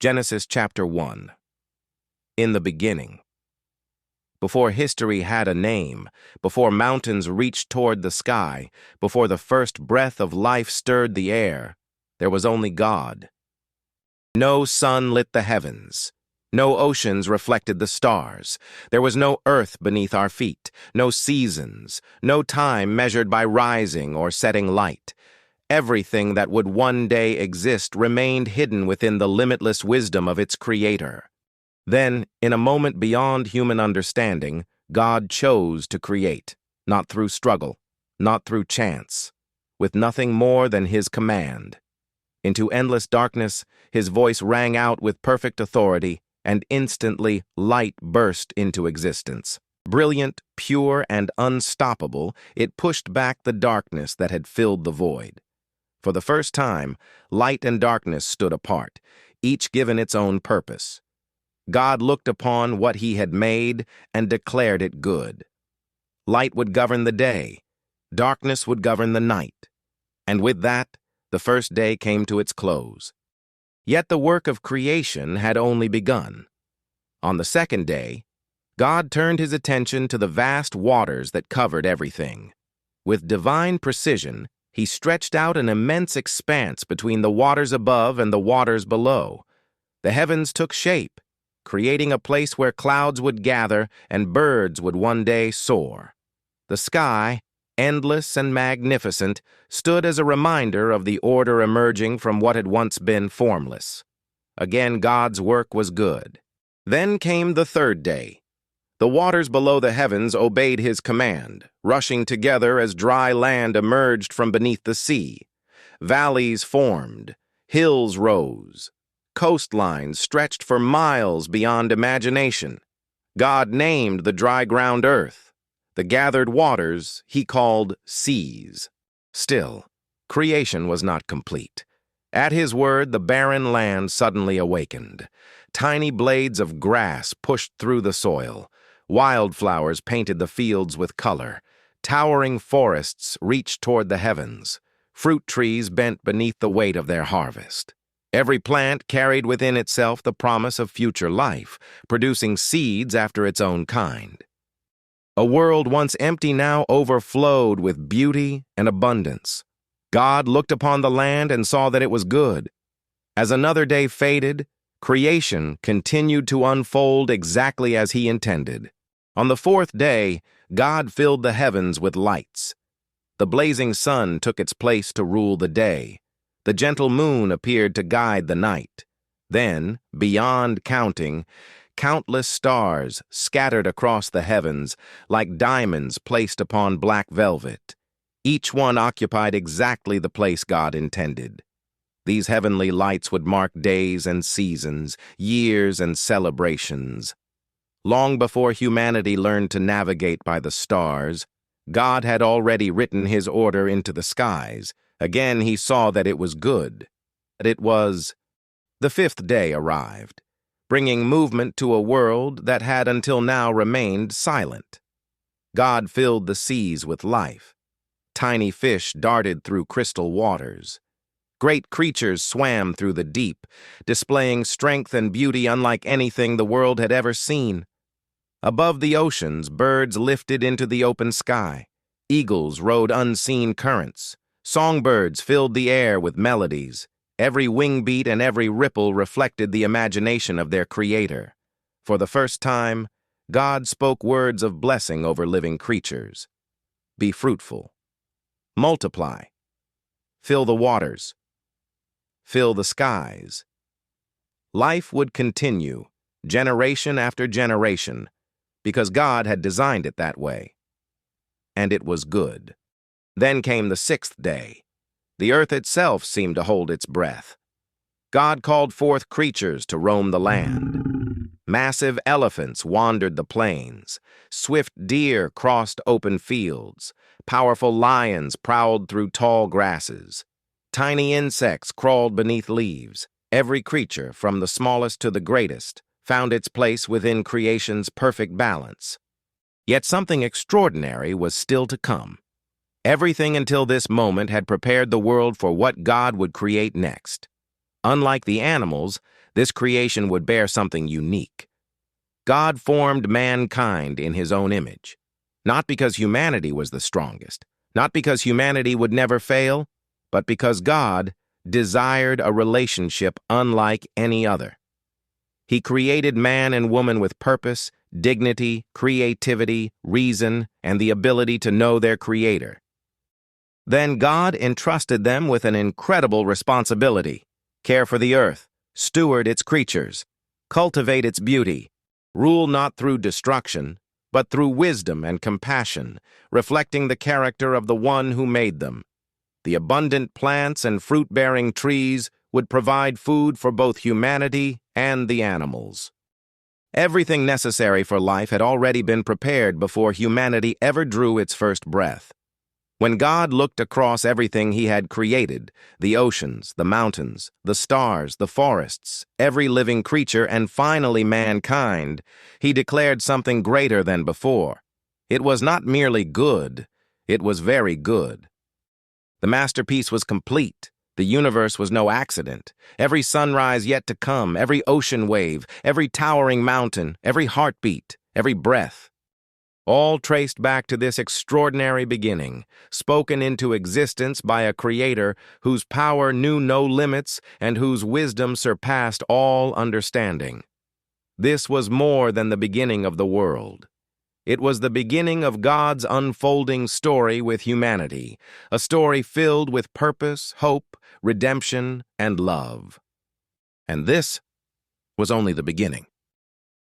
Genesis chapter 1. In the beginning. Before history had a name, before mountains reached toward the sky, before the first breath of life stirred the air, there was only God. No sun lit the heavens. No oceans reflected the stars. There was no earth beneath our feet, no seasons, no time measured by rising or setting light. Everything that would one day exist remained hidden within the limitless wisdom of its creator. Then, in a moment beyond human understanding, God chose to create, not through struggle, not through chance, with nothing more than his command. Into endless darkness, his voice rang out with perfect authority, and instantly light burst into existence. Brilliant, pure, and unstoppable, it pushed back the darkness that had filled the void. For the first time, light and darkness stood apart, each given its own purpose. God looked upon what he had made and declared it good. Light would govern the day, darkness would govern the night. And with that, the first day came to its close. Yet the work of creation had only begun. On the second day, God turned his attention to the vast waters that covered everything. With divine precision, he stretched out an immense expanse between the waters above and the waters below. The heavens took shape, creating a place where clouds would gather and birds would one day soar. The sky, endless and magnificent, stood as a reminder of the order emerging from what had once been formless. Again, God's work was good. Then came the third day. The waters below the heavens obeyed his command, rushing together as dry land emerged from beneath the sea. Valleys formed, hills rose, coastlines stretched for miles beyond imagination. God named the dry ground earth. The gathered waters he called seas. Still, creation was not complete. At his word, the barren land suddenly awakened. Tiny blades of grass pushed through the soil. Wildflowers painted the fields with color. Towering forests reached toward the heavens. Fruit trees bent beneath the weight of their harvest. Every plant carried within itself the promise of future life, producing seeds after its own kind. A world once empty now overflowed with beauty and abundance. God looked upon the land and saw that it was good. As another day faded, creation continued to unfold exactly as he intended. On the fourth day, God filled the heavens with lights. The blazing sun took its place to rule the day. The gentle moon appeared to guide the night. Then, beyond counting, countless stars scattered across the heavens like diamonds placed upon black velvet. Each one occupied exactly the place God intended. These heavenly lights would mark days and seasons, years and celebrations. Long before humanity learned to navigate by the stars, God had already written his order into the skies. Again he saw that it was good. The fifth day arrived, bringing movement to a world that had until now remained silent. God filled the seas with life. Tiny fish darted through crystal waters. Great creatures swam through the deep, displaying strength and beauty unlike anything the world had ever seen. Above the oceans, birds lifted into the open sky. Eagles rode unseen currents. Songbirds filled the air with melodies. Every wing beat and every ripple reflected the imagination of their creator. For the first time, God spoke words of blessing over living creatures. Be fruitful. Multiply. Fill the waters. Fill the skies. Life would continue, generation after generation, because God had designed it that way. And it was good. Then came the sixth day. The earth itself seemed to hold its breath. God called forth creatures to roam the land. Massive elephants wandered the plains. Swift deer crossed open fields. Powerful lions prowled through tall grasses. Tiny insects crawled beneath leaves. Every creature, from the smallest to the greatest, found its place within creation's perfect balance. Yet something extraordinary was still to come. Everything until this moment had prepared the world for what God would create next. Unlike the animals, this creation would bear something unique. God formed mankind in his own image, not because humanity was the strongest, not because humanity would never fail, but because God desired a relationship unlike any other. He created man and woman with purpose, dignity, creativity, reason, and the ability to know their Creator. Then God entrusted them with an incredible responsibility: care for the earth, steward its creatures, cultivate its beauty, rule not through destruction, but through wisdom and compassion, reflecting the character of the one who made them. The abundant plants and fruit-bearing trees would provide food for both humanity and the animals. Everything necessary for life had already been prepared before humanity ever drew its first breath. When God looked across everything he had created, the oceans, the mountains, the stars, the forests, every living creature, and finally mankind, he declared something greater than before. It was not merely good, it was very good. The masterpiece was complete. The universe was no accident. Every sunrise yet to come, every ocean wave, every towering mountain, every heartbeat, every breath, all traced back to this extraordinary beginning, spoken into existence by a creator whose power knew no limits and whose wisdom surpassed all understanding. This was more than the beginning of the world. It was the beginning of God's unfolding story with humanity, a story filled with purpose, hope, redemption, and love. And this was only the beginning.